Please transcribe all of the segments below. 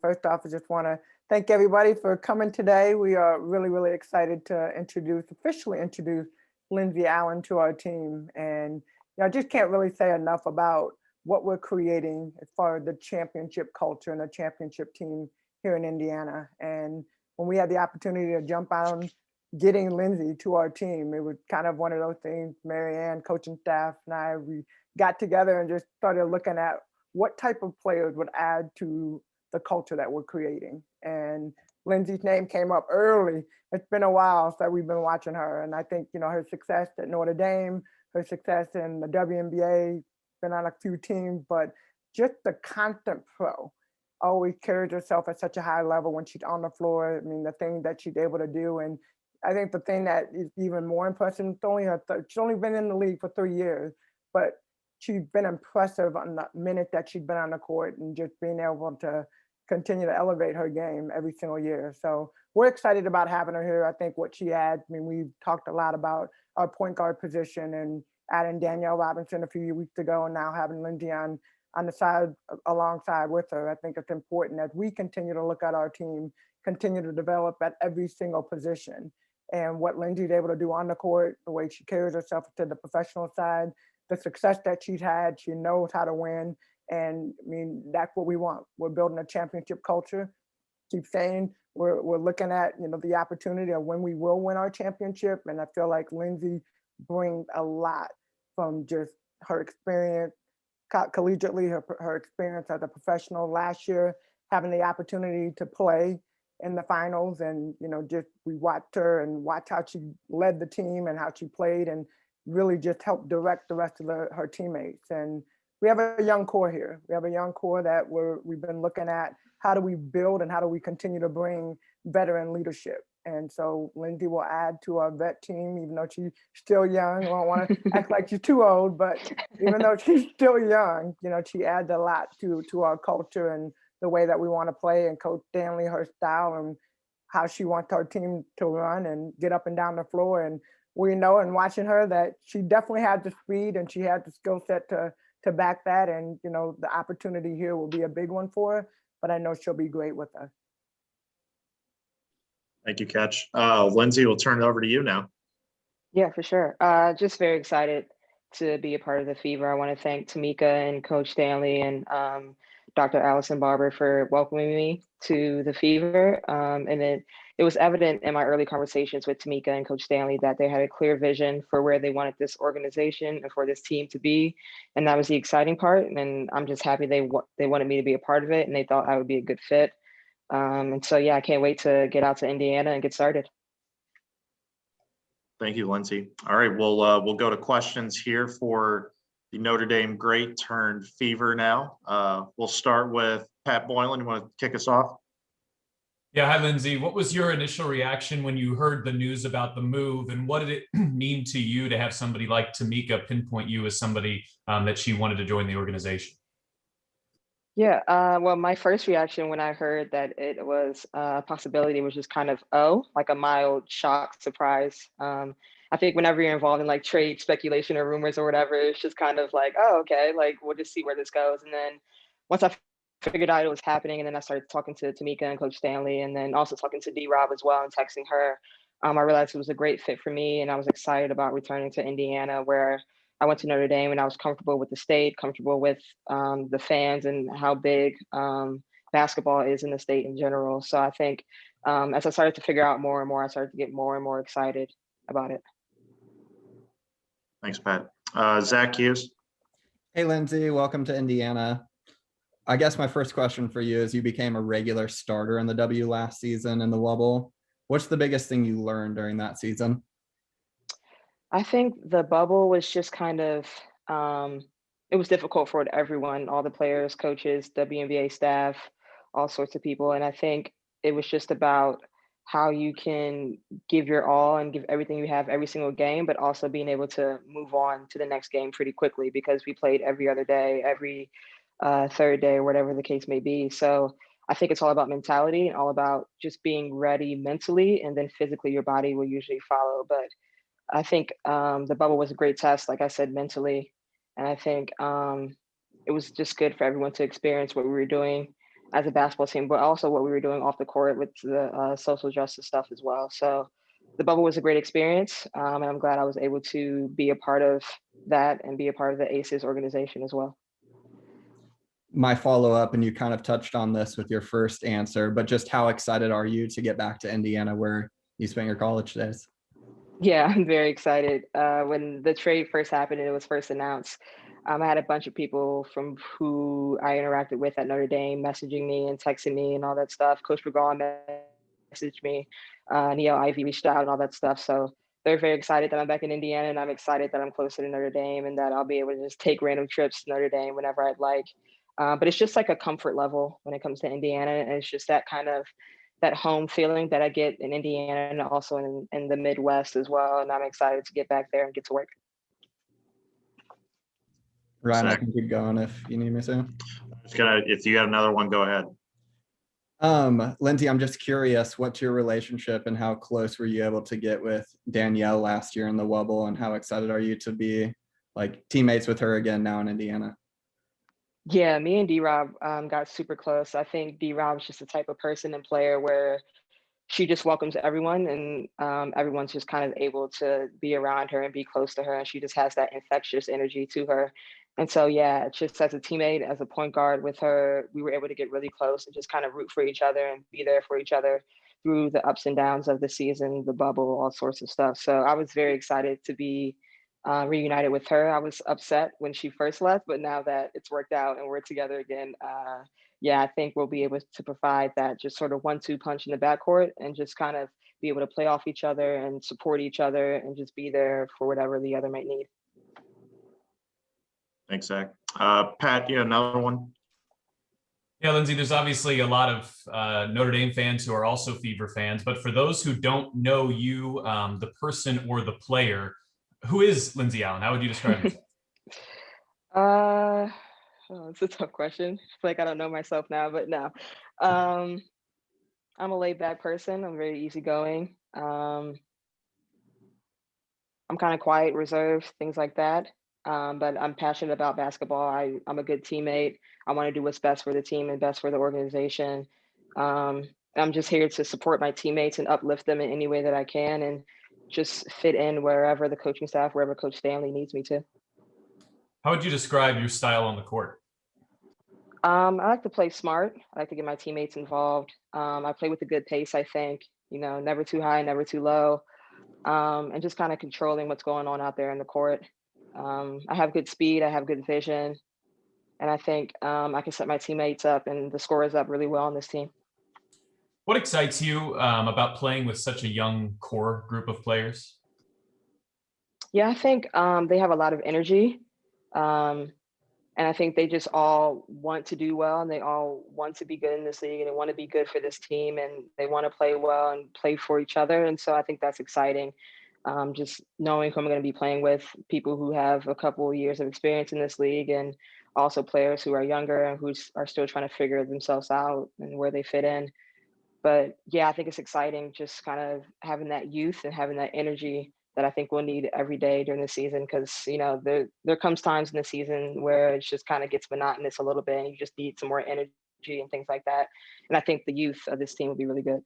first off, I just want to thank everybody for coming today. We are really, really excited to officially introduce Lindsay Allen to our team. And I just can't really say enough about what we're creating as far as the championship culture and the championship team here in Indiana. And when we had the opportunity to jump on getting Lindsay to our team, it was kind of one of those things. Mary Ann, coaching staff, and I, we got together and just started looking at what type of players would add to the culture that we're creating. And Lindsay's name came up early. It's been a while since we've been watching her. And I think, her success at Notre Dame, her success in the WNBA, been on a few teams, but just the constant pro, always carries herself at such a high level when she's on the floor. I mean, the thing that she's able to do. And I think the thing that is even more impressive, she's only been in the league for 3 years, but she's been impressive on the minute that she's been on the court and just being able to continue to elevate her game every single year. So we're excited about having her here. I think what she adds, I mean, we've talked a lot about our point guard position and adding Danielle Robinson a few weeks ago and now having Lindsay on the side alongside with her. I think it's important as we continue to look at our team, continue to develop at every single position. And what Lindsay's able to do on the court, the way she carries herself to the professional side, the success that she's had, she knows how to win. And I mean, that's what we want. We're building a championship culture. Keep saying we're looking at, the opportunity of when we will win our championship. And I feel like Lindsay brings a lot from just her experience collegiately, her experience as a professional last year, having the opportunity to play in the finals. And, just we watched her and watch how she led the team and how she played and really just helped direct the rest of her teammates. And we have a young core here. We have a young core that we've been looking at how do we build and how do we continue to bring veteran leadership. And so Lindsay will add to our vet team, even though she's still young. I don't want to act like she's too old, but even though she's still young, she adds a lot to our culture and the way that we want to play, and Coach Stanley, her style and how she wants our team to run and get up and down the floor. And we know in watching her that she definitely had the speed and she had the skill set to back that. And, the opportunity here will be a big one for her, but I know she'll be great with us. Thank you, Catch. Lindsay, we'll turn it over to you now. Yeah, for sure. Just very excited to be a part of the Fever. I want to thank Tamika and Coach Stanley and Dr. Allison Barber for welcoming me to the Fever. And it was evident in my early conversations with Tamika and Coach Stanley that they had a clear vision for where they wanted this organization and for this team to be. And that was the exciting part. And I'm just happy they wanted me to be a part of it and they thought I would be a good fit. And so, yeah, I can't wait to get out to Indiana and get started. Thank you, Lindsay. All right, we'll go to questions here for the Notre Dame great turned Fever now. We'll start with Pat Boylan. You want to kick us off? Yeah, hi, Lindsay. What was your initial reaction when you heard the news about the move, and what did it mean to you to have somebody like Tamika pinpoint you as somebody that she wanted to join the organization? Yeah, well, my first reaction when I heard that it was a possibility was just kind of, like a mild shock, surprise. I think whenever you're involved in like trade speculation or rumors or whatever, it's just kind of like, oh, okay, like we'll just see where this goes. And then once I figured out it was happening, and then I started talking to Tamika and Coach Stanley, and then also talking to D-Rob as well and texting her, I realized it was a great fit for me, and I was excited about returning to Indiana, where I went to Notre Dame and I was comfortable with the state, comfortable with the fans and how big basketball is in the state in general. So I think as I started to figure out more and more, I started to get more and more excited about it. Thanks, Pat. Zach Hughes. Hey, Lindsay, welcome to Indiana. I guess my first question for you is, you became a regular starter in the W last season in the bubble. What's the biggest thing you learned during that season? I think the bubble was just kind of, it was difficult for everyone, all the players, coaches, WNBA staff, all sorts of people. And I think it was just about how you can give your all and give everything you have every single game, but also being able to move on to the next game pretty quickly, because we played every other day, every third day, or whatever the case may be. So I think it's all about mentality and all about just being ready mentally, and then physically your body will usually follow. But I think the bubble was a great test, like I said, mentally. And I think it was just good for everyone to experience what we were doing. as a basketball team, but also what we were doing off the court with the social justice stuff as well. So the bubble was a great experience, and I'm glad I was able to be a part of that and be a part of the ACES organization as well. My follow-up, and you kind of touched on this with your first answer, but just how excited are you to get back to Indiana where you spent your college days? Yeah, I'm very excited. When the trade first happened and it was first announced, I had a bunch of people from who I interacted with at Notre Dame messaging me and texting me and all that stuff. Coach Burgon messaged me, Neil Ivy reached out and all that stuff. So they're very excited that I'm back in Indiana, and I'm excited that I'm closer to Notre Dame and that I'll be able to just take random trips to Notre Dame whenever I'd like. But it's just like a comfort level when it comes to Indiana, and it's just that kind of that home feeling that I get in Indiana and also in the Midwest as well. And I'm excited to get back there and get to work. Ryan, I Zach? can keep going if you need me to. If you got another one, go ahead. Lindsay, I'm just curious, what's your relationship and how close were you able to get with Danielle last year in the Wubble, and how excited are you to be like teammates with her again now in Indiana? Yeah, me and D-Rob got super close. I think D-Rob's just the type of person and player where she just welcomes everyone, and everyone's just kind of able to be around her and be close to her. And she just has that infectious energy to her. And so, yeah, just as a teammate, as a point guard with her, we were able to get really close and just kind of root for each other and be there for each other through the ups and downs of the season, the bubble, all sorts of stuff. So I was very excited to be reunited with her. I was upset when she first left, but now that it's worked out and we're together again, yeah, I think we'll be able to provide that just sort of 1-2 punch in the backcourt and just kind of be able to play off each other and support each other and just be there for whatever the other might need. Thanks, Zach. Pat, you have another one? Yeah, Lindsay, there's obviously a lot of Notre Dame fans who are also Fever fans, but for those who don't know you, the person or the player, who is Lindsay Allen? How would you describe yourself? Oh, it's a tough question. I feel like I don't know myself now, but no. I'm a laid back person. I'm very easygoing. I'm kind of quiet, reserved, things like that. But I'm passionate about basketball. I'm a good teammate. I want to do what's best for the team and best for the organization. I'm just here to support my teammates and uplift them in any way that I can, and just fit in wherever the coaching staff, wherever Coach Stanley needs me to. How would you describe your style on the court? I like to play smart. I like to get my teammates involved. I play with a good pace, I think, never too high, never too low, and just kind of controlling what's going on out there in the court. I have good speed, I have good vision, and I think I can set my teammates up and the scorers up really well on this team. What excites you about playing with such a young core group of players? Yeah, I think they have a lot of energy. And I think they just all want to do well, and they all want to be good in this league, and they want to be good for this team, and they want to play well and play for each other. And so I think that's exciting. Just knowing who I'm going to be playing with, people who have a couple of years of experience in this league, and also players who are younger and who are still trying to figure themselves out and where they fit in. But yeah, I think it's exciting just kind of having that youth and having that energy that I think we'll need every day during the season, because there comes times in the season where it just kind of gets monotonous a little bit and you just need some more energy and things like that. And I think the youth of this team will be really good.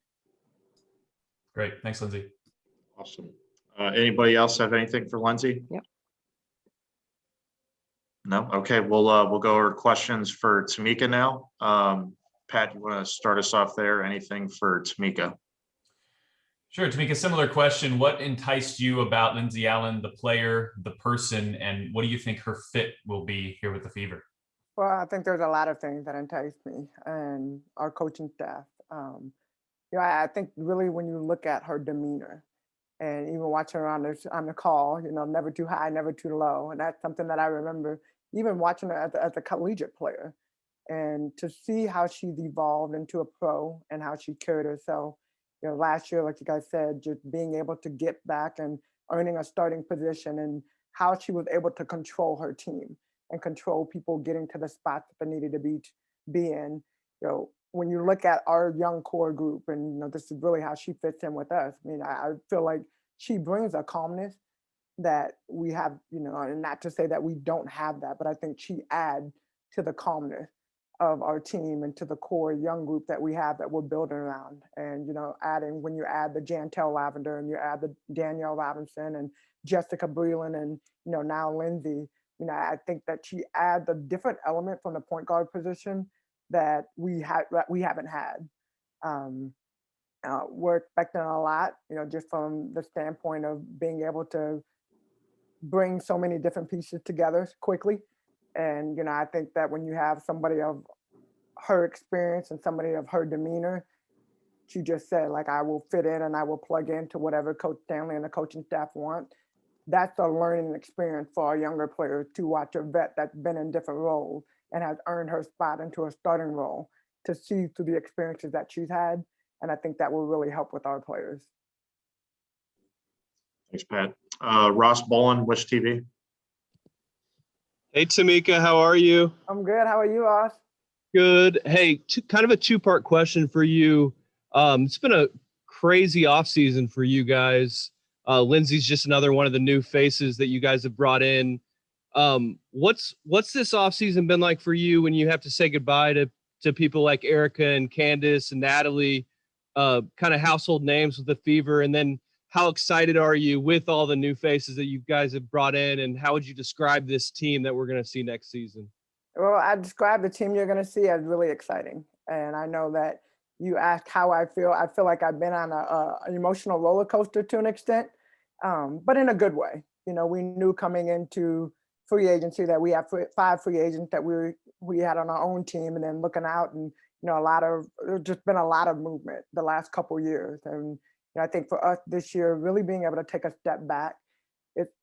Great. Thanks, Lindsay. Awesome. Anybody else have anything for Lindsay? Yep. No? Okay, we'll go over questions for Tamika now. Pat, you want to start us off there? Anything for Tamika? Sure. Tamika, similar question. What enticed you about Lindsay Allen, the player, the person, and what do you think her fit will be here with the Fever? Well, I think there's a lot of things that enticed me and our coaching staff. I think really when you look at her demeanor and even watching her on the call, never too high, never too low. And that's something that I remember even watching her as a collegiate player, and to see how she's evolved into a pro and how she carried herself. Last year, like you guys said, just being able to get back and earning a starting position, and how she was able to control her team and control people getting to the spots that they needed to be in. When you look at our young core group, and this is really how she fits in with us. I mean, I feel like she brings a calmness that we have, and not to say that we don't have that, but I think she adds to the calmness of our team and to the core young group that we have that we're building around. And, you know, when you add the Jantel Lavender and you add the Danielle Robinson and Jessica Breland and, you know, now Lindsay, you know, I think that she adds a different element from the point guard position that we haven't had. We're expecting a lot, you know, just from the standpoint of being able to bring so many different pieces together quickly. And, you know, I think that when you have somebody of her experience and somebody of her demeanor, she just said, like, I will fit in and I will plug into whatever Coach Stanley and the coaching staff want. That's a learning experience for our younger players to watch a vet that's been in different roles and has earned her spot into a starting role to see through the experiences that she's had. And I think that will really help with our players. Thanks, Pat. Ross Bolin, Wish TV. Hey, Tamika, how are you? I'm good. How are you, Ross? Good. Hey, kind of a two-part question for you. It's been a crazy offseason for you guys. Lindsay's just another one of the new faces that you guys have brought in. What's this offseason been like for you when you have to say goodbye to people like Erica and Candace and Natalie, kind of household names with the Fever? And then how excited are you with all the new faces that you guys have brought in? And how would you describe this team that we're going to see next season? Well, I describe the team you're going to see as really exciting. And I know that you asked how I feel. I feel like I've been on an emotional roller coaster to an extent, but in a good way. You know, we knew coming into free agency that we have 5 free agents that we had on our own team, and then looking out, and you know, there's just been a lot of movement the last couple of years. And you know, I think for us this year, really being able to take a step back, it's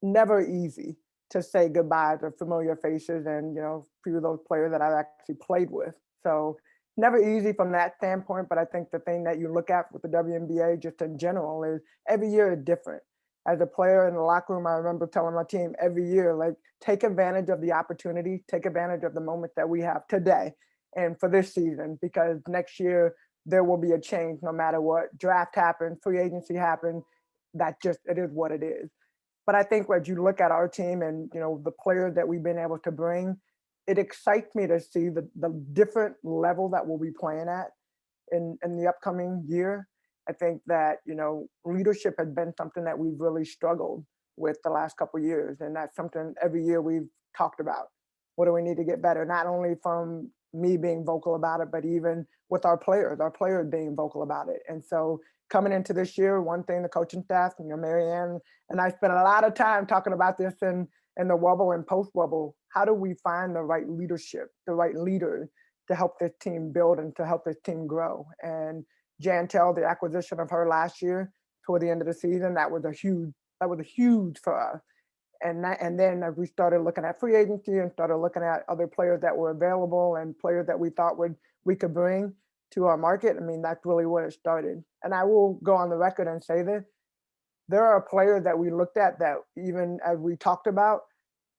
never easy to say goodbye to familiar faces and, you know, a few of those players that I've actually played with. So never easy from that standpoint. But I think the thing that you look at with the WNBA just in general is every year is different. As a player in the locker room, I remember telling my team every year, like, take advantage of the opportunity, take advantage of the moment that we have today and for this season, because next year there will be a change no matter what. Draft happens, free agency happens. It is what it is. But I think as you look at our team and, you know, the players that we've been able to bring, it excites me to see the different level that we'll be playing at in the upcoming year. I think that, you know, leadership has been something that we've really struggled with the last couple of years. And that's something every year we've talked about. What do we need to get better? Not only from me being vocal about it, but even with our players being vocal about it. And so coming into this year, one thing the coaching staff, you know, Marianne and I spent a lot of time talking about this in the wobble and post wobble. How do we find the right leadership, the right leader to help this team build and to help this team grow? And Jantel, the acquisition of her last year toward the end of the season, that was a huge for us. And then as we started looking at free agency and started looking at other players that were available and players that we thought we could bring to our market, I mean, that's really where it started. And I will go on the record and say that there are players that we looked at that, even as we talked about,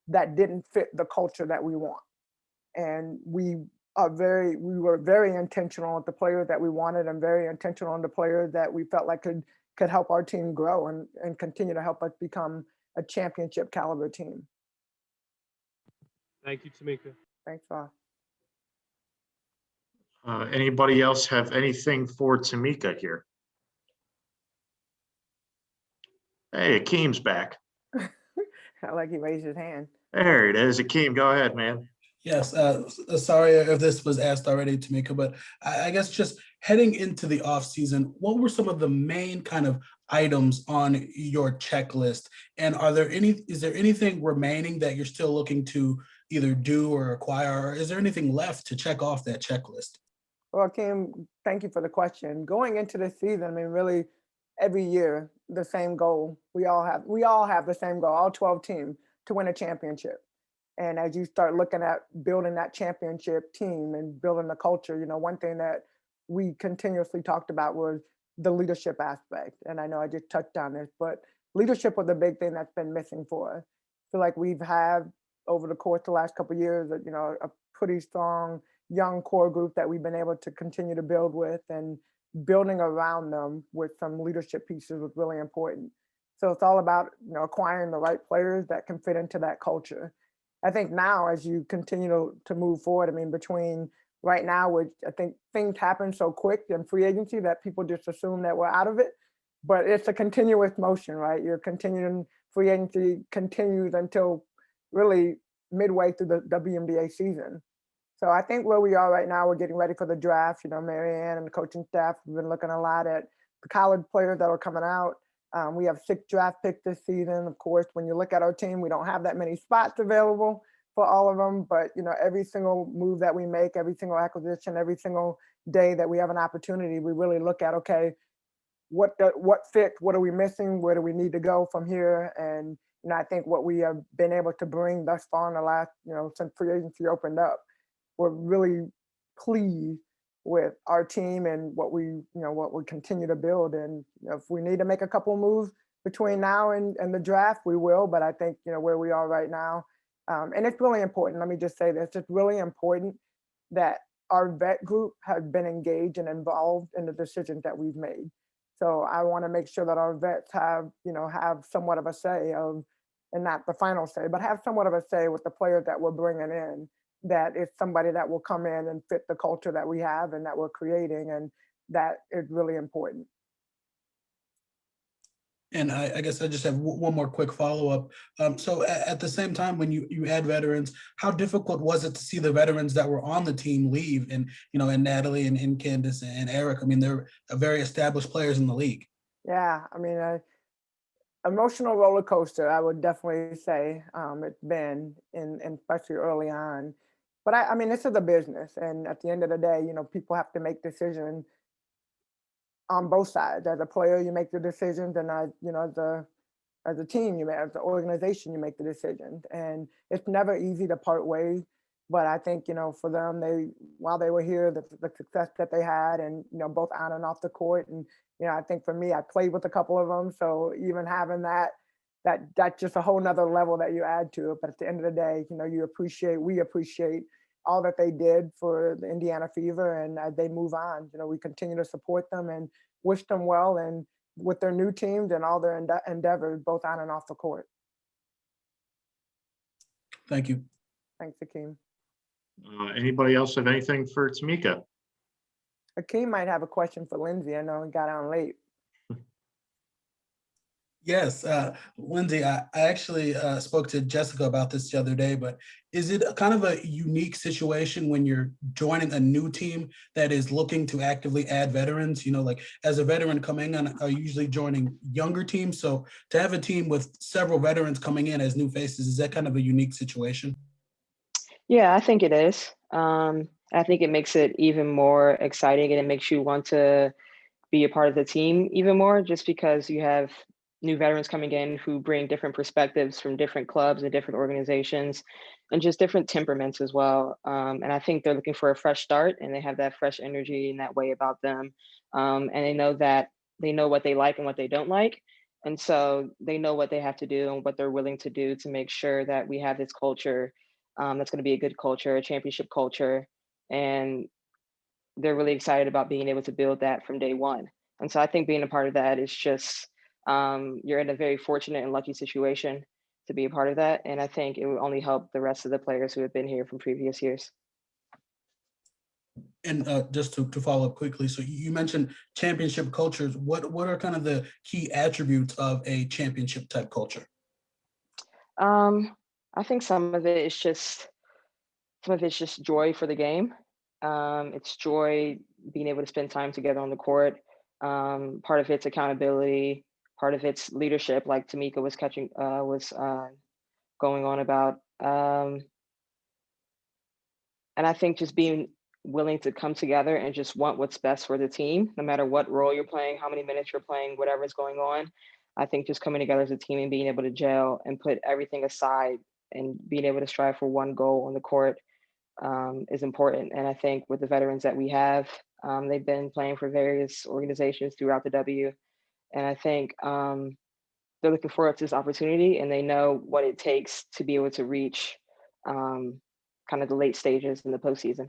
that didn't fit the culture that we want. And we were very intentional with the players that we wanted and very intentional on the players that we felt like could help our team grow and continue to help us become a championship caliber team. Thank you, Tamika. Thanks, Ross. Anybody else have anything for Tamika here? Hey, Akeem's back. I like he raised his hand. There it is. Akeem, go ahead, man. Yes, sorry if this was asked already, Tamika, but I guess just heading into the off season, what were some of the main kind of items on your checklist? And is there anything remaining that you're still looking to either do or acquire, or is there anything left to check off that checklist? Well, Kim, thank you for the question. Going into this season, I mean, really every year, the same goal. We all have the same goal, all 12 teams, to win a championship. And as you start looking at building that championship team and building the culture, you know, one thing that we continuously talked about was the leadership aspect. And I know I just touched on this, but leadership was a big thing that's been missing for us. I feel like we've had over the course of the last couple of years, you know, a pretty strong young core group that we've been able to continue to build with, and building around them with some leadership pieces was really important. So it's all about, you know, acquiring the right players that can fit into that culture. I think now as you continue to move forward, I mean, between right now, which I think things happen so quick in free agency that people just assume that we're out of it. But it's a continuous motion, right? You're continuing, free agency continues until really midway through the WNBA season. So I think where we are right now, we're getting ready for the draft. You know, Marianne and the coaching staff have been looking a lot at the college players that are coming out. We have 6 draft picks this season. Of course, when you look at our team, we don't have that many spots available for all of them. But, you know, every single move that we make, every single acquisition, every single day that we have an opportunity, we really look at, okay, what fits, what are we missing, where do we need to go from here? And, you know, I think what we have been able to bring thus far in the last, you know, since free agency opened up, we're really pleased with our team and what we continue to build. And you know, if we need to make a couple moves between now and the draft, we will. But I think, you know, where we are right now, and it's really important. Let me just say this: it's really important that our vet group has been engaged and involved in the decisions that we've made. So I want to make sure that our vets have, you know, have somewhat of a say of, and not the final say, but have somewhat of a say with the players that we're bringing in, that it's somebody that will come in and fit the culture that we have and that we're creating. And that is really important. And I guess I just have one more quick follow-up. So at the same time, when you add veterans, how difficult was it to see the veterans that were on the team leave? And, you know, and Natalie and Candace and Eric, I mean, they're very established players in the league. Yeah, I mean, emotional roller coaster, I would definitely say it's been, in especially early on. But I mean, this is a business, and at the end of the day, you know, people have to make decisions on both sides. As a player, you make the decisions, and you know, as a team, as an organization, you make the decisions. And it's never easy to part ways. But I think, you know, for them, while they were here, the success that they had, and you know, both on and off the court, and you know, I think for me, I played with a couple of them, so even having that's just a whole nother level that you add to it. But at the end of the day, you know, we appreciate all that they did for the Indiana Fever, and as they move on, you know, we continue to support them and wish them well, and with their new teams and all their endeavors, both on and off the court. Thank you. Thanks, Akeem. Anybody else have anything for Tamika? Akeem might have a question for Lindsay. I know he got on late. Yes, Lindsay, I actually spoke to Jessica about this the other day, but is it kind of a unique situation when you're joining a new team that is looking to actively add veterans? You know, like as a veteran coming in, are you usually joining younger teams? So to have a team with several veterans coming in as new faces, is that kind of a unique situation? Yeah, I think it is. I think it makes it even more exciting, and it makes you want to be a part of the team even more, just because you have new veterans coming in who bring different perspectives from different clubs and different organizations, and just different temperaments as well. And I think they're looking for a fresh start, and they have that fresh energy and that way about them. And they know what they like and what they don't like. And so they know what they have to do and what they're willing to do to make sure that we have this culture that's going to be a good culture, a championship culture. And they're really excited about being able to build that from day one. And so I think being a part of that is just, you're in a very fortunate and lucky situation to be a part of that. And I think it will only help the rest of the players who have been here from previous years. And just to follow up quickly, so you mentioned championship cultures. What are kind of the key attributes of a championship type culture? I think some of it's just joy for the game. It's joy being able to spend time together on the court. Part of it's accountability. Part of it's leadership, like Tamika was going on about. And I think just being willing to come together and just want what's best for the team, no matter what role you're playing, how many minutes you're playing, whatever's going on. I think just coming together as a team and being able to gel and put everything aside and being able to strive for one goal on the court is important. And I think with the veterans that we have, they've been playing for various organizations throughout the W. And I think they're looking forward to this opportunity, and they know what it takes to be able to reach kind of the late stages in the postseason.